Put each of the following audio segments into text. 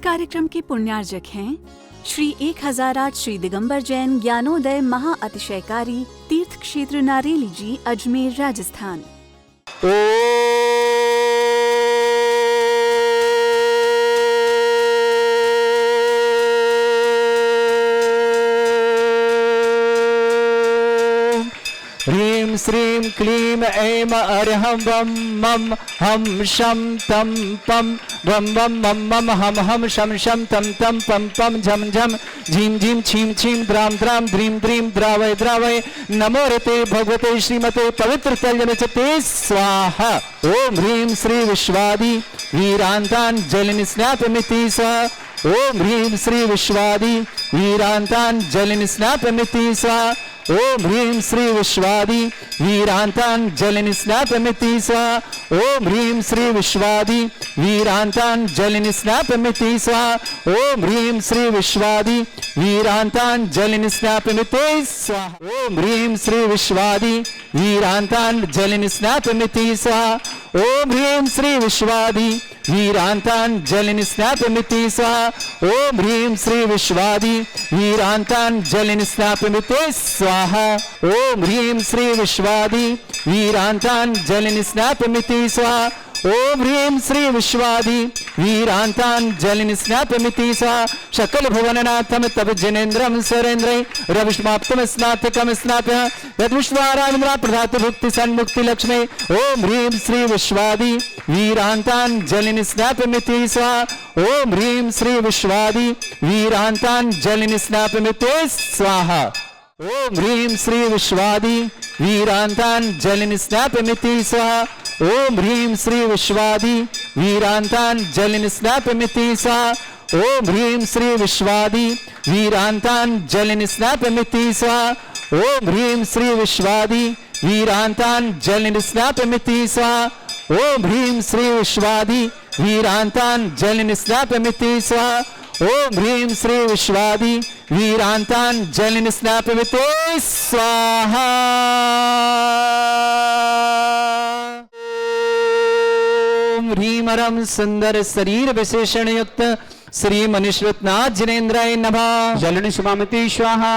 कार्यक्रम के पुण्यार्जक हैं श्री 1008 श्री दिगंबर जैन ज्ञानोदय महा अतिशयकारी तीर्थ क्षेत्र नारेली जी, अजमेर, राजस्थान। ह्रीं श्रीं क्लीं ऐं अर्हं वं मं हं शं तं पं वं वं मं मं हं हं शं शं तं तं पं पं झं झं झीं झीं छीं छीं द्रां द्रां द्रीं द्रीं द्रावय द्रावय नमो रते भगवते श्रीमते पवित्र तल्यनचते स्वाहा। ओम ह्रीं श्री विश्वादि वीरांतान् जलनिस्नापमिति स्वाहा। ओम ह्रीं श्री विश्वादि वीरांतान् जलनिस्नापमिति स्वाहा। ओम ह्रीं श्री विश्वादि वीरांतान् जलनिस्नापमिति स्वाहा। ओम ह्रीं श्री विश्वादि वीरांतान् जलनिस्नापमिति स्वाहा। ओम ह्रीं श्री विश्वादि वीरांतान् जलनिस्नापमिति स्वाहा। ओम ह्रीं श्री विश्वादि वीरांतान् जलनिस्नापमिति स्वाहा। ओम ह्रीं श्री विश्वादि वीरांतान् जलनिस्नापमिति स्वाहा। ओम ह्रीं श्री विश्वादि वीरांतान् जलनिस्नापमिति स्वाहा। ओम ह्रीं श्री विश्वादि वीरांतान् जलनिस्नापमिति स्वाहा। ओम ह्रीं श्री विश्वादि वीरांतान् जलनिस्नापमिति स्वाहा। सकल भुवननाथं तव जनेन्द्रं सरेन्द्रै रविष्माप्तं स्नातकं स्नाप्य यद्विश्वारामिन्द्रा प्रधातु भुक्ति सन्मुक्ति लक्ष्मे। ओम ह्रीं श्री विश्वादि वीरांतान् जलनिस्नापमिति स्वाहा। ओम ह्रीं श्री विश्वादि वीरांतान् जलनिस्नापमिति स्वाहा। ओम ह्रीं श्री विश्वादि वीरांतान् जलनिस्नापमिति स्वाहा। ओम ह्रीं श्री विश्वादि वीरांतान् जलनिस्नापमिति स्वाहा। ओम ह्रीं श्री विश्वादि वीरांतान् जलनिस्नापमिति स्वाहा। ओम ह्रीं श्री विश्वादि वीरांतान् जलनिस्नापमिति स्वाहा। ओम ह्रीं श्री विश्वादि वीरांतान् जलनिस्नापमिति स्वाहा। ओम ह्रीं श्री विश्वादि वीरांतान् जलनिस्नापमिति स्वाहा। ओम ह्रीमरं सुंदर शरीर विशेषण युक्त श्री मनीश्वरनाथ जिनेन्द्राय नमः। जलनिस्नापमिति स्वाहा।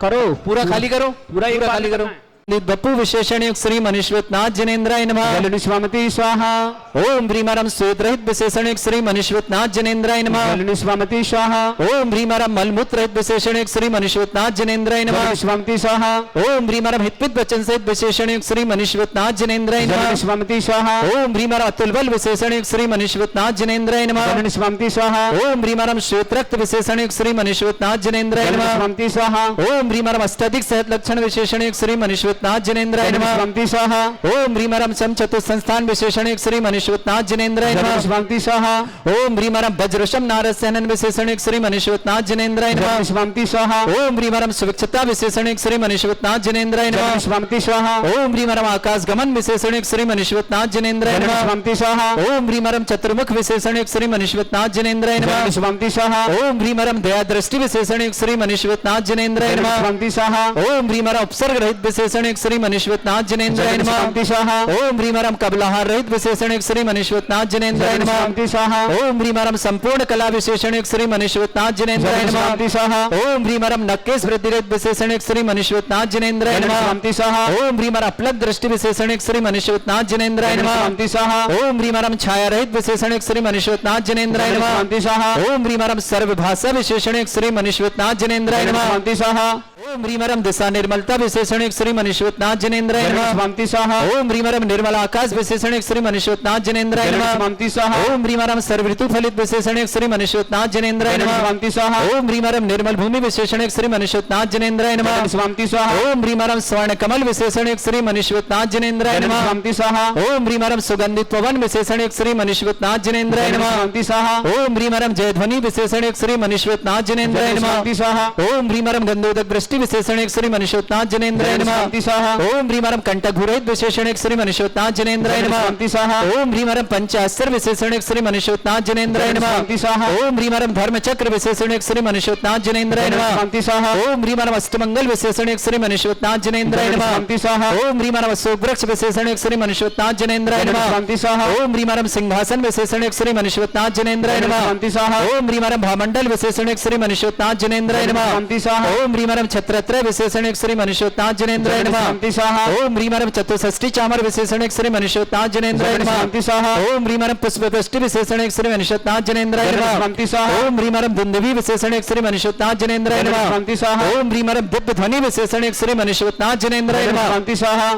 करो पूरा खाली करो, पूरा खाली करो। बपू विशेषण युक्त श्री मनीश्वरनाथ जिनेन्द्राय नमः। जलनिस्नापमिति स्वाहा। ओम ह्रीमरं श्वेत रहित विशेषण युक्त श्री मनीश्वरनाथ जिनेन्द्राय नमः। जलनिस्नापमिति स्वाहा। ओम ह्रीमरं मलमूत्र रहित विशेषण युक्त श्री मनीश्वरनाथ जिनेन्द्राय नमः। जलनिस्नापमिति स्वाहा। ओम ह्रीमरं हितपित वचन सहित विशेषण युक्त श्री मनीश्वरनाथ जिनेन्द्राय नमः। जलनिस्नापमिति स्वाहा। ओम ह्रीमरं अतुल बल विशेषण युक्त श्री मनीश्वरनाथ जिनेन्द्राय नमः। जलनिस्नापमिति स्वाहा। ओम ह्रीमरं श्वेत रक्त विशेषण युक्त श्री मनीश्वरनाथ जिनेन्द्राय नमः। जलनिस्नापमिति स्वाहा। ओम ह्रीमरं अष्टाधिक सहत लक्षण विशेषण युक्त श्री मनीश्वरनाथ जिनेन्द्राय नमः। जलनिस्नापमिति स्वाहा। ओम ह्रीमरं सम चतुर्थ संस्थान विशेषण युक्त श्री मनीश्वरनाथ जिनेन्द्राय नमः। जलनिस्नापमिति स्वाहा। ओम ह्रीमरं वज्रशम नारद सेनन विशेषण युक्त श्री मनीश्वरनाथ जिनेन्द्राय नमः। जलनिस्नापमिति स्वाहा। ओम ह्रीमरं सुविक्षता विशेषण युक्त श्री मनीश्वरनाथ जिनेन्द्राय नमः। जलनिस्नापमिति स्वाहा। ओम ह्रीमरं आकाश गमन विशेषण युक्त श्री मनीश्वरनाथ जिनेन्द्राय नमः। जलनिस्नापमिति स्वाहा। ओम ह्रीमरं चतुर्मुख विशेषण युक्त श्री मनीश्वरनाथ जिनेन्द्राय नमः। जलनिस्नापमिति स्वाहा। ओम ह्रीमरं दया दृष्टि विशेषण युक्त श्री मनीश्वरनाथ जिनेन्द्राय नमः। जलनिस्नापमिति स्वाहा। ओम ह्रीमरं उपसर्ग रहित विशेषण युक्त श्री मनीश्वरनाथ जिनेन्द्राय नमः। जलनिस्नापमिति स्वाहा। ओम ह्रीमरं कबलाहार रहित विशेषण युक्त श्री मनीश्वरनाथ जिनेन्द्राय नमः। जलनिस्नापमिति स्वाहा। ओम ह्रीमरं संपूर्ण कला विशेषण युक्त श्री मनीश्वरनाथ जिनेन्द्राय नमः। जलनिस्नापमिति स्वाहा। ओम ह्रीमरं नक्केश वृद्धि रहित विशेषण युक्त श्री मनीश्वरनाथ जिनेन्द्राय नमः। जलनिस्नापमिति स्वाहा। ओम ह्रीमरं अपलक दृष्टि विशेषण युक्त श्री मनीश्वरनाथ जिनेन्द्राय नमः। जलनिस्नापमिति स्वाहा। ओम ह्रीमरं छाया रहित विशेषण युक्त श्री मनीश्वरनाथ जिनेन्द्राय नमः। जलनिस्नापमिति स्वाहा। ओम ह्रीमरं सर्वभाषा विशेषण युक्त श्री मनीश्वरनाथ जिनेन्द्राय नमः। जलनिस्नापमिति स्वाहा। ओम ह्रीमरं दिशा निर्मलता विशेषण युक्त श्री मनीश्वरनाथ जिनेन्द्राय नमः। जलनिस्नापमिति स्वाहा। ओम ह्रीमरं निर्मल आकाश विशेषण युक्त श्री मनीश्वरनाथ जिनेन्द्राय नमः। जलनिस्नापमिति स्वाहा। ओम ह्रीमरं सर्वऋतु फलित विशेषण युक्त श्री मनीश्वरनाथ जिनेन्द्राय नमः। जलनिस्नापमिति स्वाहा। ओम ह्रीमरं निर्मल भूमि विशेषण युक्त श्री मनीश्वरनाथ जिनेन्द्राय नमः। जलनिस्नापमिति स्वाहा। ओम ह्रीमरं स्वर्ण कमल विशेषण युक्त श्री मनीश्वरनाथ जिनेन्द्राय नमः। जलनिस्नापमिति स्वाहा। ओम ह्रीमरं सुगंधित पवन विशेषण युक्त श्री मनीश्वरनाथ जिनेन्द्राय नमः। जलनिस्नापमिति स्वाहा। ओम ह्रीमरं जयध्वनि विशेषण युक्त श्री मनीश्वरनाथ जिनेन्द्राय नमः। जलनिस्नापमिति स्वाहा। ओम ह्रीमरं गंधोदक दृष्टि विशेषण श्री मनुष्योत्नाथ जनेन्द्राय नमः शांति स्वाहा ओम ह्रीमरम कंठघूरहित विशेषण श्री मनुष्योत्नाथ जनेन्द्राय नमः शांति स्वाहा ओम ह्रीमरम पंचास्त्र विशेषण श्री मनुष्योत्नाथ जनेन्द्राय नमः शांति स्वाहा ओम ह्रीमरम धर्मचक्र विशेषण श्री मनुष्योत्नाथ जनेन्द्राय नमः शांति स्वाहा ओम ह्रीमरम अष्टमंगल विशेषण श्री मनुष्योत्नाथ जनेन्द्राय नमः शांति स्वाहा ओम ह्रीमरम अशोक वृक्ष विशेषण श्री मनुष्योत्नाथ जनेन्द्राय नमः शांति स्वाहा ओम ह्रीमरम सिंहासन विशेषण श्री मनुष्योत्नाथ जनेन्द्राय नमः शांति स्वाहा ओम ह्रीमरम भामंडल विशेषण श्री मनुष्योत्नाथ जनेन्द्राय नमः शांति स्वाहा ओम ह्रीमरम छत्रत्र विशेषण श्री मनुष्योत्नाथ जनेन्द्राय नमः शांति स्वाहा ओम ह्रीमरम चतुष्षष्टि चामर विशेषण श्री मनुष्योत्नाथ जनेन्द्राय नमः शांति स्वाहा ओम ह्रीमरम पुष्पवृष्टि विशेषण श्री मनुष्योत्नाथ जनेन्द्राय नमः शांति स्वाहा ओम ह्रीमरम दुंदुभि विशेषण श्री मनुष्योत्नाथ जनेन्द्राय नमः शांति स्वाहा ओम ह्रीमरम दिव्य ध्वनि विशेषण श्री मनुष्योत्नाथ जनेन्द्राय नमः शांति स्वाहा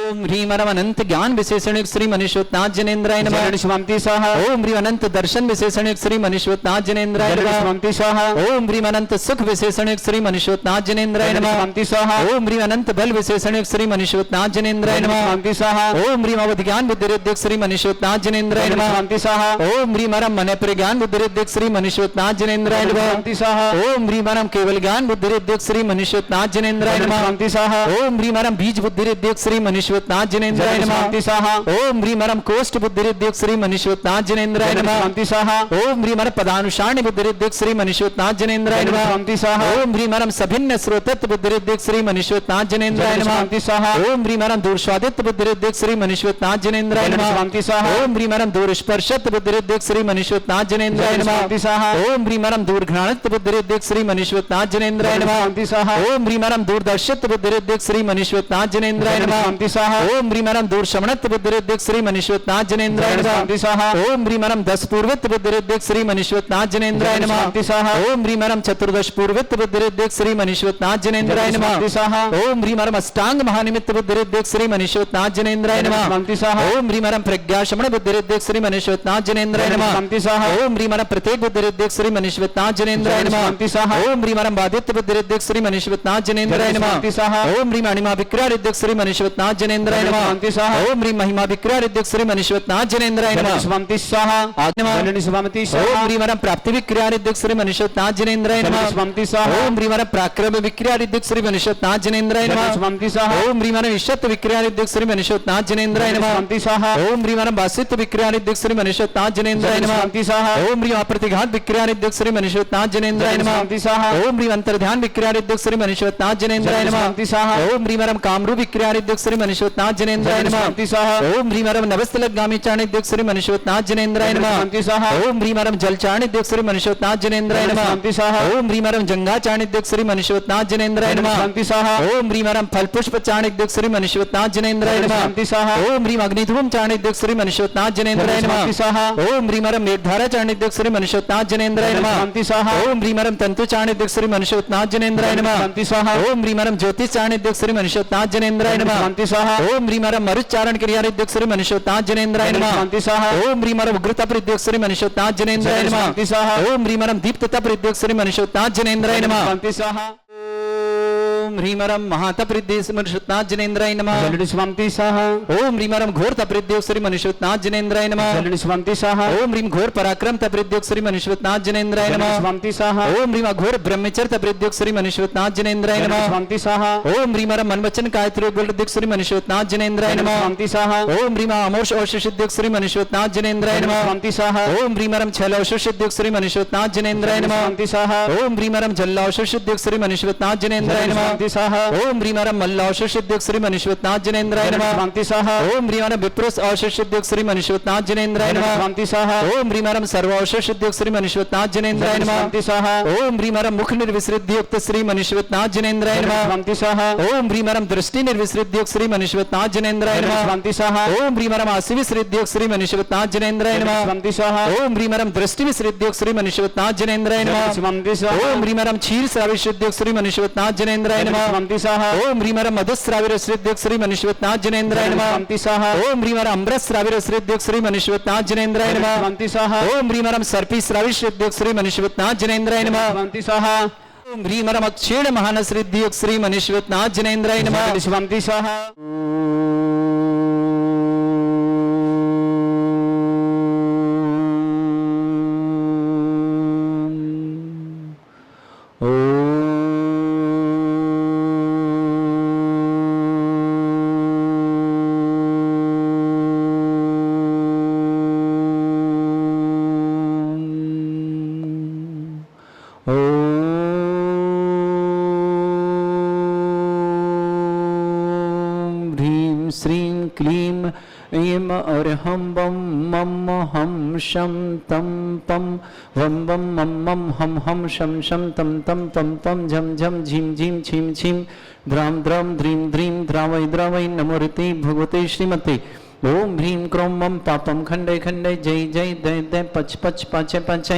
ओम ह्रीमरम अनंत ज्ञान विशेषण श्री मनुष्योत्नाथ जनेन्द्राय नमः शांति स्वाहा ओम ह्रीम अनंत दर्शन विशेषण श्री मनुष्योत्नाथ जनेन्द्राय नमः शांति स्वाहा ओम ह्रीम अनंत सुख विशेषण श्री मनुष्योत्नाथ जनेन्द्राय नमः शांति स्वाहा ओम ह्रीम अनंत बल विशेषण श्री मनुष्योत्नाथ जनेन्द्राय नमः शांति स्वाहा ओम ह्रीम अवध ज्ञान बुद्धिरिद्धिक श्री मनुष्योत्नाथ जनेन्द्राय नमः शांति स्वाहा ओम ह्रीमरम मन प्रज्ञान बुद्धिरिद्धिक श्री मनुष्योत्नाथ जनेन्द्राय नमः शांति स्वाहा ओम ह्रीमरम केवल ज्ञान बुद्धिरिद्धिक श्री मनुष्योत्नाथ जनेन्द्राय नमः शांति स्वाहा ओम ह्रीमरम बीज बुद्धिरिद्धिक श्री मनुष्योत्नाथ जनेन्द्राय नमः शांति स्वाहा ओम ह्रीमरम कोष्ठ बुद्धिरिद्धिक श्री मनुष्योत्नाथ जनेन्द्राय नमः शांति स्वाहा ओम ह्रीमरम पदानुषाण बुद्धिरिद्धिक श्री मनुष्योत्नाथ जनेन्द्राय नमः शांति स्वाहा ओम ह्रीमरम सभिन्न स्रोतत्व बुद्धिरिद्धिक श्री मनुष्योत्नाथ जनेन्द्राय नमः शांति स्वाहा ओम ह्रीमरम दूरस्वादित्व बुद्धिरिद्धिक श्री मनुष्योत्नाथ जनेन्द्राय नमः शांति स्वाहा ओम ह्रीमरम दूरस्पर्शत्व बुद्धिरिद्धिक श्री मनुष्योत्नाथ जनेन्द्राय नमः शांति स्वाहा ओम ह्रीमरम दूरघ्राणत्व बुद्धिरिद्धिक श्री मनुष्योत्नाथ जनेन्द्राय नमः शांति स्वाहा ओम ह्रीमरम दूरदर्शित्व बुद्धिरिद्धिक श्री मनुष्योत्नाथ जनेन्द्राय नमः शांति स्वाहा ओम ह्रीमरम दूरशमनत्व बुद्धिरिद्धिक श्री मनुष्योत्नाथ जनेन्द्राय नमः शांति स्वाहा ओम ह्रीमरम दस पूर्वत्व बुद्धिरिद्धिक श्री मनुष्योत्नाथ जनेन्द्राय नमः शांति स्वाहा ओम ह्रीमरम चतुर्दश पूर्वत्व बुद्धिरिद्धिक श्री मनुष्योत्नाथ जनेन्द्राय नमः शांति स्वाहा ओम ह्रीमरम अष्टांग महानिमित्त बुद्धिरिद्धिक श्री मनुष्योत्नाथ जनेन्द्राय नमः शांति स्वाहा ओम ह्रीमरम प्रज्ञाशमन बुद्धिरिद्धिक श्री मनुष्योत्नाथ जनेन्द्राय नमः शांति स्वाहा ओम ह्रीमरम प्रत्येक बुद्धिरिद्धिक श्री मनुष्योत्नाथ जनेन्द्राय नमः शांति स्वाहा ओम ह्रीमरम बाधित्य बुद्धिरिद्धिक श्री मनुष्योत्नाथ जनेन्द्राय नमः शांति स्वाहा ओम ह्रीम अणिमा विक्रारिद्धिक श्री मनुष्योत्नाथ जनेन्द्राय नमः शांति स्वाहा ओम ह्रीम महिमा विक्रारिद्धिक श्री मनुष्योत्नाथ जनेन्द्राय नमः शांति स्वाहा आत्मा स्वामति ओम स्वाहा ह्रीमरम प्राप्ति विक्रियारिद्धिक श्री मनुष्योत्नाथ जनेन्द्राय नमः शांति स्वाहा ओम ह्रीमरम पराक्रम विक्रियारिद्धिक श्री मनुष्योत्नाथ जनेन्द्राय नमः शांति स्वाहा ओम ह्रीमरम ईशत्व विक्रियारिद्धिक श्री मनुष्योत्नाथ जनेन्द्राय नमः शांति स्वाहा ओम ह्रीमरम वासित्व विक्रियारिद्धिक श्री मनुष्योत्नाथ जनेन्द्राय नमः शांति स्वाहा ओम ह्रीम अप्रतिघात विक्रियारिद्धिक श्री मनुष्योत्नाथ जनेन्द्राय नमः शांति स्वाहा ओम ह्रीम अंतर्ध्यान विक्रियारिद्धिक श्री मनुष्योत्नाथ जनेन्द्राय नमः शांति स्वाहा ओम ह्रीमरम कामरू विक्रियारिद्धिक श्री मनुष्योत्नाथ जनेन्द्राय नमः शांति स्वाहा ओम ह्रीमरम नवस्थलगामी चाणिद्धिक श्री मनुष्योत्नाथ जनेन्द्राय नमः शांति स्वाहा ओम ह्रीमरम जल चाणिद्धिक श्री मनुष्योत्नाथ जनेन्द्राय नमः शांति स्वाहा ओम ह्रीमरम जंगा चाणिद्धिक श्री मनुष्योत्नाथ जनेन्द्राय नमः शांति स्वाहा ओम ह्रीमरम फल पुष्प चाणिद्धिक श्री मनुष्योत्नाथ जनेन्द्राय नमः शांति स्वाहा ओम ह्रीम अग्निधूम चाणिद्धिक श्री मनुष्योत्नाथ जनेन्द्राय नमः शांति स्वाहा ओम ह्रीमरम मेघधारा चाणिद्धिक श्री मनुष्योत्नाथ जनेन्द्राय नमः शांति स्वाहा ओम ह्रीमरम तंतु चाणिद्धिक श्री मनुष्योत्नाथ जनेन्द्राय नमः शांति स्वाहा ओम ह्रीमरम ज्योतिष चाणिद्धिक श्री मनुष्योत्नाथ जनेन्द्राय नमः शांति स्वाहा ओम ह्रीमरम मरुच्चारण क्रियारिद्धिक श्री मनुष्योत्नाथ जनेन्द्राय नमः शांति स्वाहा ओम ह्रीमरम उग्रतपरिद्धिक श्री मनुष्योत्नाथ जनेन्द्राय नमः शांति स्वाहा ओम ह्रीमरम दीप्ततपरिद्धिक श्री मनुष्योत्नाथ जनेन्द्राय नमः शांति स्वाहा ओम ह्रीमरम महातपरिद्धिक श्री मनुष्योत्नाथ जनेन्द्राय नमः शांति स्वाहा ओम ह्रीमरम घोर तपरिद्धिक श्री मनुष्योत्नाथ जनेन्द्राय नमः शांति स्वाहा ओम ह्रीम घोर पराक्रम तपरिद्धिक श्री मनुष्योत्नाथ जनेन्द्राय नमः शांति स्वाहा ओम ह्रीम घोर ब्रह्मचर्य तपरिद्धिक श्री मनुष्योत्नाथ जनेन्द्राय नमः शांति स्वाहा ओम ह्रीमरम मनवचन कायत्रोगुलदिक श्री मनुष्योत्नाथ जनेन्द्राय नमः शांति स्वाहा ओम ह्रीम अमोष औषधिक श्री मनुष्योत्नाथ जनेन्द्राय नमः शांति स्वाहा ओम ह्रीमरम छल औषधिक श्री मनुष्योत्नाथ जनेन्द्राय नमः शांति स्वाहा ओम ह्रीमरम जल औषधिक श्री मनुष्योत्नाथ जनेन्द्राय नमः शांति स्वाहा ओम ह्रीमरम मल्ल औषधिक श्री मनुष्योत्नाथ जनेन्द्राय नमः शांति स्वाहा ओम ह्रीमरम विप्रोस औषधिक श्री मनुष्योत्नाथ जनेन्द्राय नमः शांति स्वाहा ओम ह्रीमरम सर्व औषधिक श्री मनुष्योत्नाथ जनेन्द्राय नमः शांति स्वाहा ओम ह्रीमरम मुख निर्विसृद्धि युक्त श्री मनुष्योत्नाथ जनेन्द्राय नमः शांति स्वाहा ओम ह्रीमरम दृष्टि निर्विसृद्धि युक्त श्री मनुष्योत्नाथ जनेन्द्राय नमः शांति स्वाहा ओम ह्रीमरम आसि विसृद्धि युक्त श्री मनुष्योत्नाथ जनेन्द्राय नमः शांति स्वाहा ओम ह्रीमरम दृष्टि विसृद्धि युक्त श्री मनुष्योत्नाथ जनेन्द्राय नमः शांति स्वाहा ओम ह्रीमरम क्षीर श्राविशुद्धि युक्त श्री मनुष्योत्नाथ जनेन्द्राय नमः शांति स्वाहा ओम ह्रीमरम मधुस्राविर श्री श्री मनुष्योत्नाथ जनेन्द्राय नमः शांति स्वाहा ओम ह्रीमरम अमृत श्राविर श्री मनुष्योत्नाथ जनेन्द्राय नमः शांति स्वाहा ओम ह्रीमरम सर्पी श्राविर श्री मनुष्योत्नाथ जनेन्द्राय नमः शांति स्वाहा ओम ह्रीमरम अक्षीण महानसृद्धि श्री मनुष्योत्नाथ जनेन्द्राय नमः शांति स्वाहा श्रीं क्लीं ऐं अर्हं बम मम हम शम तम पम वम बम मम मम हम हम शम शम तम तम पम पम झम झम झीम झीम छीम छीम द्राम द्राम ध्रीं ध्रीं द्रावै द्रावै नमोरते भगवते श्रीमते ओम ह्रीं क्रों मम पापम खंडे खंडे जय जय दय दय पच पच पाचे पाचे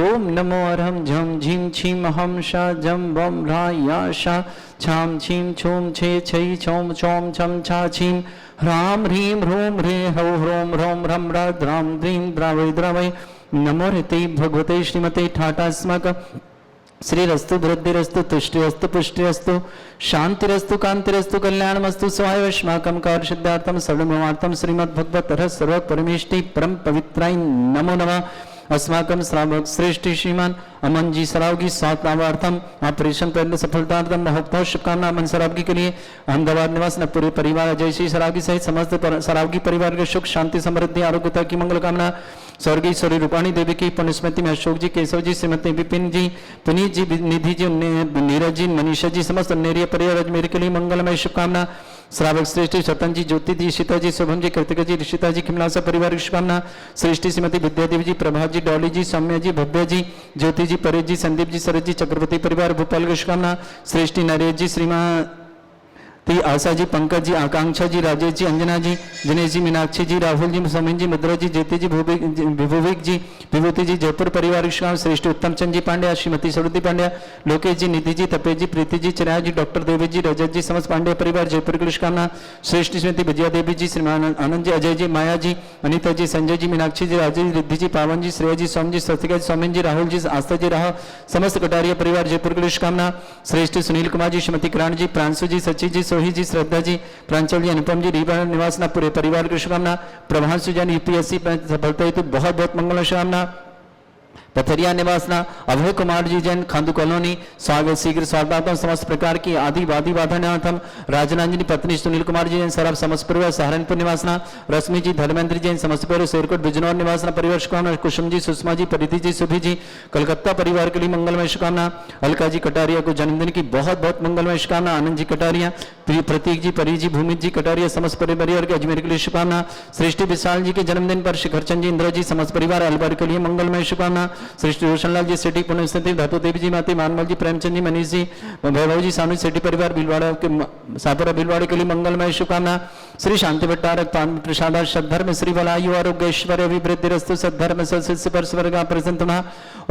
ओम नमो अर्हं झम झीं छीम हम शा जम बम रा या शा छाम छीम छूम छे छै छोम छोम छम छा छीम ह्राम ह्रीं ह्रूं ह्रे हौ ह्रों ह्रौं ह्रम रा द्रां द्रीं द्रावै द्रावै नमो ऋते भगवते श्रीमते ठाटास्मक श्रीरस्तु वृद्धिरस्तु तुष्टिरस्तु पुष्टिरस्तु शांतिरस्तु कांतिरस्तु कल्याणमस्तु स्वायवश्माकं कार्यसिद्धार्थं सर्वमवार्थं श्रीमद्भगवतः सर्व परमेष्टि परम पवित्राय नमो नमः अस्माकं श्रावक श्रेष्ठ श्रीमान अमन जी सरावगी सात नामार्थम ऑपरेशन पहले सफलतार्थम बहुत बहुत शुभकामना अमन सरावगी के लिए अहमदाबाद निवास न पूरे परिवार अजय श्री सरावगी सहित समस्त सरावगी परिवार के सुख शांति समृद्धि आरोग्यता की मंगल कामना स्वर्गीय श्री रूपाणी देवी की पुण्यस्मृति में अशोक जी केशव जी श्रीमती विपिन जी पुनीत जी निधि जी नीरज जी मनीषा जी समस्त नेरिय परिवार अजमेर के लिए मंगलमय शुभकामना श्रावक श्रेष्ठ सतन जी ज्योति जी शीता जी शुभम जी कृतिका जी ऋषिता जी खिमलासा परिवार की शुभकामना श्रेष्ठी श्रीमती विद्यादेवी जी प्रभात जी डॉली जी सौम्या जी भव्या जी ज्योति जी परेश जी संदीप जी शरद जी चक्रवर्ती परिवार भोपाल की शुभकामना श्रेष्ठी नरेश जी श्रीमती आशा जी पंकज जी आकांक्षा जी राजेश जी अंजना जी दिनेश जी मीनाक्षी जी राहुल जी सौमिन जी मुद्रा जी ज्योति जी विभुविक जी विभूति जी जयपुर परिवार की शुभकामना श्रेष्ठ उत्तम चंद जी पांड्या श्रीमती सरुति पांड्या लोकेश जी निधि जी तपेश जी प्रीति जी चिराया जी डॉक्टर देवी जी रजत जी समस्त पांड्या परिवार जयपुर की शुभकामना श्रेष्ठ श्रीमती विजया देवी जी श्रीमान आनंद जी अजय जी माया जी अनिता जी संजय जी मीनाक्षी जी राजेश रिद्धि जी पावन जी श्रेया जी सोम जी सतिका जी सौमिन जी राहुल जी आस्था जी राह समस्त कटारिया परिवार जयपुर की शुभकामना श्रेष्ठ सुनील कुमार जी श्रीमती किरण जी प्रांशु जी सची जी सोही जी श्रद्धा जी प्रांचल जी अनुपम जी रीवा निवास ना पूरे परिवार की शुभकामना प्रभांशु जैन यूपीएससी सफलता हेतु बहुत बहुत मंगल शुभकामना पथरिया निवासना अभय कुमार जी जैन खांदू कॉलोनी स्वागत शीघ्र स्वागतार्थम समस्त प्रकार की आदि वादी बाधनार्थम राजनांजनी पत्नी सुनील कुमार जी जैन सरब समस्त परिवार सहारनपुर निवासना रश्मि जी धर्मेंद्र जैन समस्त परिवार शेरकोट बिजनौर निवासना परिवार शुभकामना कुसुम जी सुषमा जी परिधि जी सुभी जी कलकत्ता परिवार के लिए मंगलमय शुभकामना अलका जी कटारिया को जन्मदिन की बहुत बहुत मंगलमय शुभकामना आनंद जी कटारिया प्रतीक जी परी जी भूमित जी कटारिया समस्त परिवार के अजमेर के लिए शुभकामना श्रेष्ठी विशाल जी के जन्मदिन पर शिखरचंद जी इंद्र जी समस्त परिवार अलवर के लिए मंगलमय शुभकामना श्रेष्ठ रोशनलाल जी सेठी पुण्यस्थिति धातु देवी जी माती मानमल जी प्रेमचंद जी मनीष जी वैभव जी सानू सेठी परिवार भीलवाड़ा के सापुरा भीलवाड़े के लिए मंगलमय शुभकामना श्री शांति भट्टारक पान प्रसाद सद्धर्म श्री बलायु आरोग्य ऐश्वर्य अभिवृद्धि रस्तु सद्धर्म सत्स्य पर स्वर्ग प्रसन्ना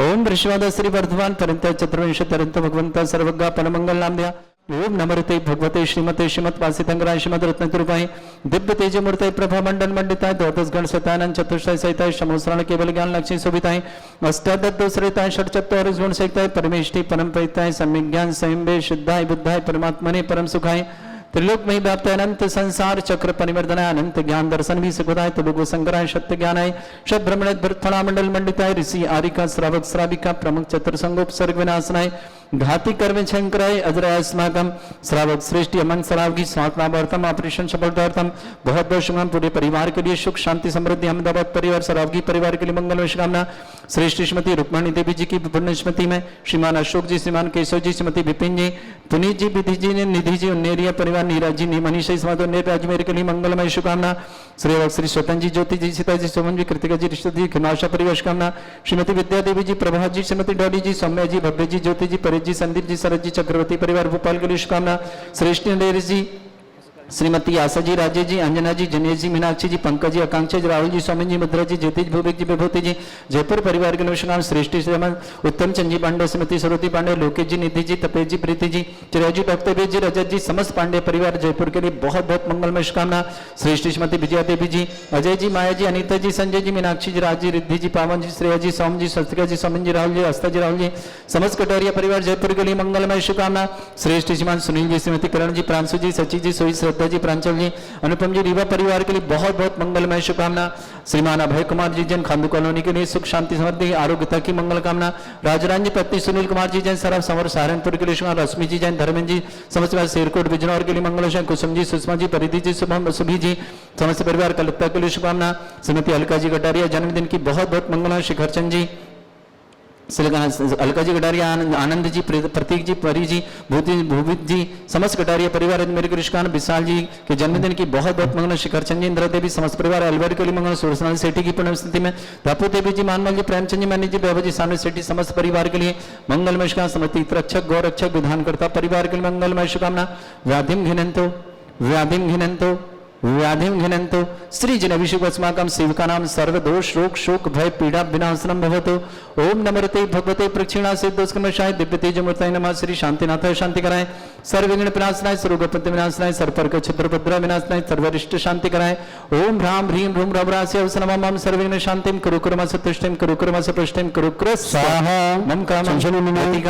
ओम वृषवाद श्री वर्धमान परंत चतुर्विंश तरंत भगवंता सर्वज्ञ परमंगल नाम दिया ओम नमरते भगवते श्रीमते श्रीमत वासितंगराय श्रीमद रत्नतुरुपाय दिव्य तेज मूर्ते प्रभा मंडल मंडिताय द्वादश गण शतानंद चतुष्टय सहिताय समोसरण केवल ज्ञान लक्ष्मी शोभिताय अष्टादश दोषरिताय षट्चत्वारिश गुण सहिताय परमेष्टि परम परिताय सम्यक ज्ञान स्वयं शुद्धाय बुद्धाय परमात्मने परम सुखाय त्रिलोक में व्याप्त अनंत संसार चक्र परिवर्तनाय अनंत ज्ञान दर्शन भी सुखदाय त्रिलोक संकराय सत्य ज्ञानाय शत भ्रमण फला मंडल मंडिताय ऋषि आरिका श्रावक श्राविका प्रमुख चतुर्संगोप सर्ग विनाशनाय घाती कर्म शंकराय अजराय अस्माकम श्रावक श्रेष्ठ अमन सरावगी स्वात्मार्थम ऑपरेशन सफलतार्थम बहुत बहुत शुभकामना पूरे परिवार के लिए सुख शांति समृद्धि अहमदाबाद परिवार सरावगी परिवार के लिए मंगल शुभकामना श्रेष्ठ श्रीमती रुक्मणी देवी जी की पुण्य स्मृति में श्रीमान अशोक जी श्रीमान केशव जी श्रीमती विपिन जी पुनीत जी विधि जी ने निधि जी उन्नेरिया परिवार नीरज जी मनीषा स्मार्ट उन्नेर अजमेर के लिए मंगलमय शुभकामना श्री स्वतन जी ज्योति जी सीता जी सोमन जी कृतिका जी ऋषि जी खिमाशा परिवार शुभकामना श्रीमती विद्या देवी जी प्रभात जी श्रीमती डॉली जी सौम्या जी भव्य जी ज्योति जी परेश जी संदीप जी शरद जी चक्रवर्ती परिवार भोपाल के लिए शुभकामना श्रेष्ठ नरेश जी श्रीमती आशा जी राजेश जी अंजना जी जनेश जी मीनाक्षी जी पंकज जी आकांक्षा जी राहुल जी स्वामी जी मुद्रा जी ज्योति भूविक जी विभूति जी जयपुर परिवार के नमस्कार श्रेष्ठ श्रीमन उत्तम चंद जी पांडे श्रीमती सरस्वती पांडे लोकेश जी निधि जी तपेश जी प्रीति जी चिराजू डॉक्टर जी रजत जी समस्त पांडे परिवार जयपुर के लिए बहुत बहुत मंगलमय शुभकामना श्रेष्ठ श्रीमती विजया देवी जी अजय जी माया जी अनिता जी संजय जी मीनाक्षी जी राज जी रिद्धि जी पावन जी श्रेया जी सोम जी सस्तिका जी सोमन जी राहुल जी आस्था जी राहुल जी समस्त कटोरिया परिवार जयपुर के लिए मंगलमय शुभकामना श्रेष्ठ श्रीमान सुनील जी श्रीमती करण जी प्रांशु जी सची जी सोई श्रद्धा जी प्रांचल जी अनुपम जी रीवा परिवार के लिए बहुत बहुत मंगलमय शुभकामना श्रीमान अभय कुमार जी जैन खांदू कॉलोनी के लिए सुख शांति समृद्धि आरोग्यता की मंगल कामना राजरान जी पत्नी सुनील कुमार जी जैन सराफ समर सहारनपुर के लिए शुभकामना रश्मि जी जैन धर्मेंद्र जी समस्त शेरकोट बिजनौर के लिए मंगल कुसुम जी सुषमा जी परिधि जी शुभम सुभी जी समस्त परिवार कलकत्ता के लिए शुभकामना श्रीमती अलका जी कटारिया जन्मदिन की बहुत बहुत मंगल शिखरचंद जी अलका जी कटारिया, आनंद जी, प्रतीक जी, परी जी, भूवित जी, समस्त कटारिया परिवार, मेरे कृष्ण विशाल जी के जन्मदिन की बहुत बहुत मंगल। शिखर चंद जी, इंदिरा देवी, समस्त परिवार अलवर के लिए मंगल। सूरजनाथ सेठी की पुण्य स्थिति में धापू देवी जी, मानमल जी, प्रेमचंद जी, मैनी जी, बाबा जी, सामने सेठी, समस्त परिवार के लिए मंगलमय शुभकामना। समर्थ रक्षक गौ रक्षक विधानकर्ता परिवार के लिए मंगलमय शुभकामना। व्याधिम घिनंतो व्याधिम घिनंतो व्याधिम घिनंतो श्री जनाभिषेक अस्माकं सेवकानां सर्व दोष रोग शोक भय पीड़ा विनाशनम भवतु। ओम नमस्ते भगवते प्रक्षिणा से दोषकमशाय दिव्य तेजमूर्तये नमः। श्री शांतिनाथाय शांति कराए, सर्व विघ्न विनाशनाय, सर्वोपद्रव विनाशनाय, सर्वपर्क क्षत्रपद्रव विनाशनाय, सर्वरिष्ट शांति कराए। ओम ह्राम ह्रीम ह्रूम रवरास्य अवसनमं सर्वविघ्न शांतिं कुरु कुर्मस्य तुष्टिं कुरु कुर्मस्य पुष्टिं कुरु कुरु स्वाहा। मम कामं अति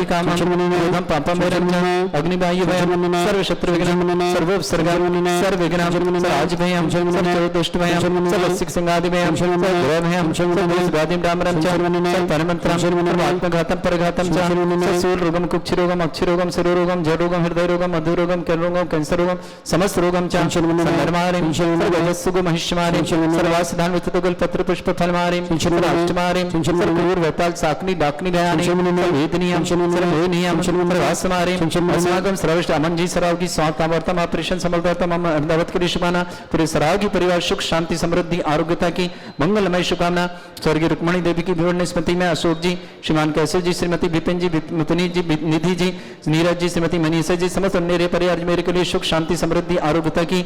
कामं क्रोधं पापं वैरं अग्निवायु भयं सर्व शत्रु विघ्नं सर्वोपसर्गं सर्वविघ्नं सर्वराजभयं सर्वदुष्टभयं सर्वसिक संगादिभयं सर्वग्रहभयं सर्वव्याधिं रामरं च सर्वपरमन्त्रं सर्वात्मघातं परघातं च सूलरोगं कुक्षिरोगं अक्षिरोगं शिरोरोगं जडरोगं हृदयरोगं मधुरोगं कर्णरोगं कैंसररोगं समस्त रोगं च सर्वधर्मारिं सर्वजस्सुगो महिष्मारिं सर्वासधान विततोगल पत्र पुष्प फलमारिं सर्वाष्टमारिं सर्वपूर वेताल साकनी डाकनी दयानि सर्वेदनीयं सर्वोनियं सर्वासमारिं अस्माकं सर्वश्रेष्ठ अमन जी सराव की स्वास्थ्य अमरतम ऑपरेशन सफलता मम अहमदाबाद के शुभकामना। पूरे सराव की परिवार सुख शांति समृद्धि आरोग्यता की मंगलमय शुभकामना। स्वर्गीय रुक्मणी देवी की विवरण स्मृति में अशोक जी, श्रीमान कैसर जी, श्रीमती विपिन जी, पुनीत जी, निधि जी, नीरज जी, श्रीमती मनीषा जी, समस्त मेरे परिवार मेरे के लिए सुख शांति समृद्धि आरोग्यता की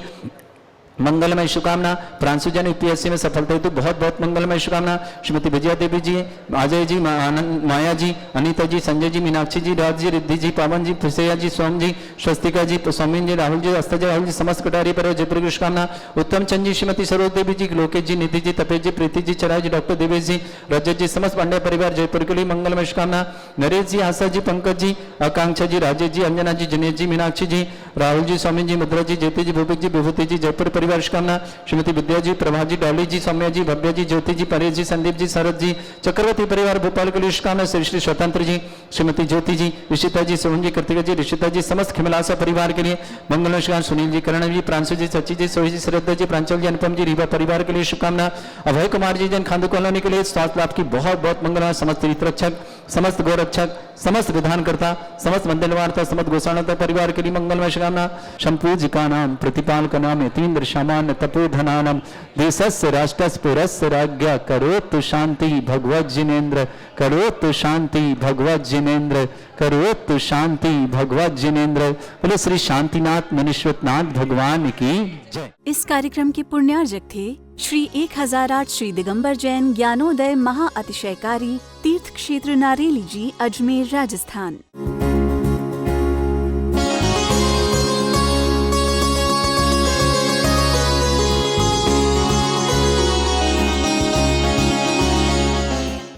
मंगलमय शुभकामना। प्रांशु जन यूपीएससी में सफलता हेतु बहुत बहुत मंगलमय शुभकामना। श्रीमती विजया देवी जी, अजय जी, माया जी, अनीता जी, संजय जी, मीनाक्षी जी, राज जी, रिद्धि जी, पावन जी, फिसैया जी, सोम जी, स्वस्तिका जी, सौमिन जी, राहुल जी, अस्ताजा राहुल जी, समस्त कटारी पर जयपुर की शुभकामना। उत्तम चंद जी, श्रीमती सरोज देवी जी, लोकेश जी, निधि जी, तपेश जी, प्रीति जी, चराय जी, डॉक्टर देवेश जी, रजत जी, समस्त पांडे परिवार जयपुर के लिए मंगलमय शुभकामना। नरेश जी, आशा जी, पंकज जी, आकांक्षा जी, राजेश जी, अंजना जी, जनेश जी, मीनाक्षी जी, राहुल जी, स्वामी जी, मुद्रा जी, ज्योति जी, भूपिक जी, विभूति जी, जयपुर परिवार शुभकामना। श्रीमती विद्या जी, प्रभा जी, डॉली जी, सौम्या जी, भव्या जी, ज्योति जी, परेश जी, संदीप जी, शरद जी, चक्रवर्ती परिवार भोपाल के लिए शुभकामना। श्री श्री स्वतंत्र जी, श्रीमती ज्योति जी, ऋषिता जी, सोहन जी, कृतिका जी, ऋषिता जी, समस्त खिमलासा परिवार के लिए मंगल शुभकामना। सुनील जी, करण जी, प्रांशु जी, सची जी, सोही जी, श्रद्धा जी, प्रांचल जी, अनुपम जी, रीवा परिवार के लिए शुभकामना। अभय कुमार जी, जन खांदू कॉलोनी के लिए स्वास्थ्य लाभ की बहुत बहुत मंगल। समस्त हितरक्षक, समस्त गौरक्षक, समस्त विधानकर्ता, समस्त मंदिरवार्ता, समस्त गोसाणता परिवार के लिए मंगलमय शुभकामना। शंपूजिका नाम प्रतिपालक नाम यतीन्द्र सामान्य तपोधनानम देशस्य राष्ट्रस्य पुरस्य राज्ञा करोतु शांति भगवत जिनेन्द्र करोतु शांति भगवत जिनेन्द्र करोतु शांति भगवत जिनेन्द्र। बोले श्री शांतिनाथ मनीश्वरनाथ भगवान की जय। इस कार्यक्रम के पुण्यार्जक थे श्री 1008 श्री दिगंबर जैन ज्ञानोदय महा अतिशयकारी तीर्थ क्षेत्र नारेली जी, अजमेर, राजस्थान।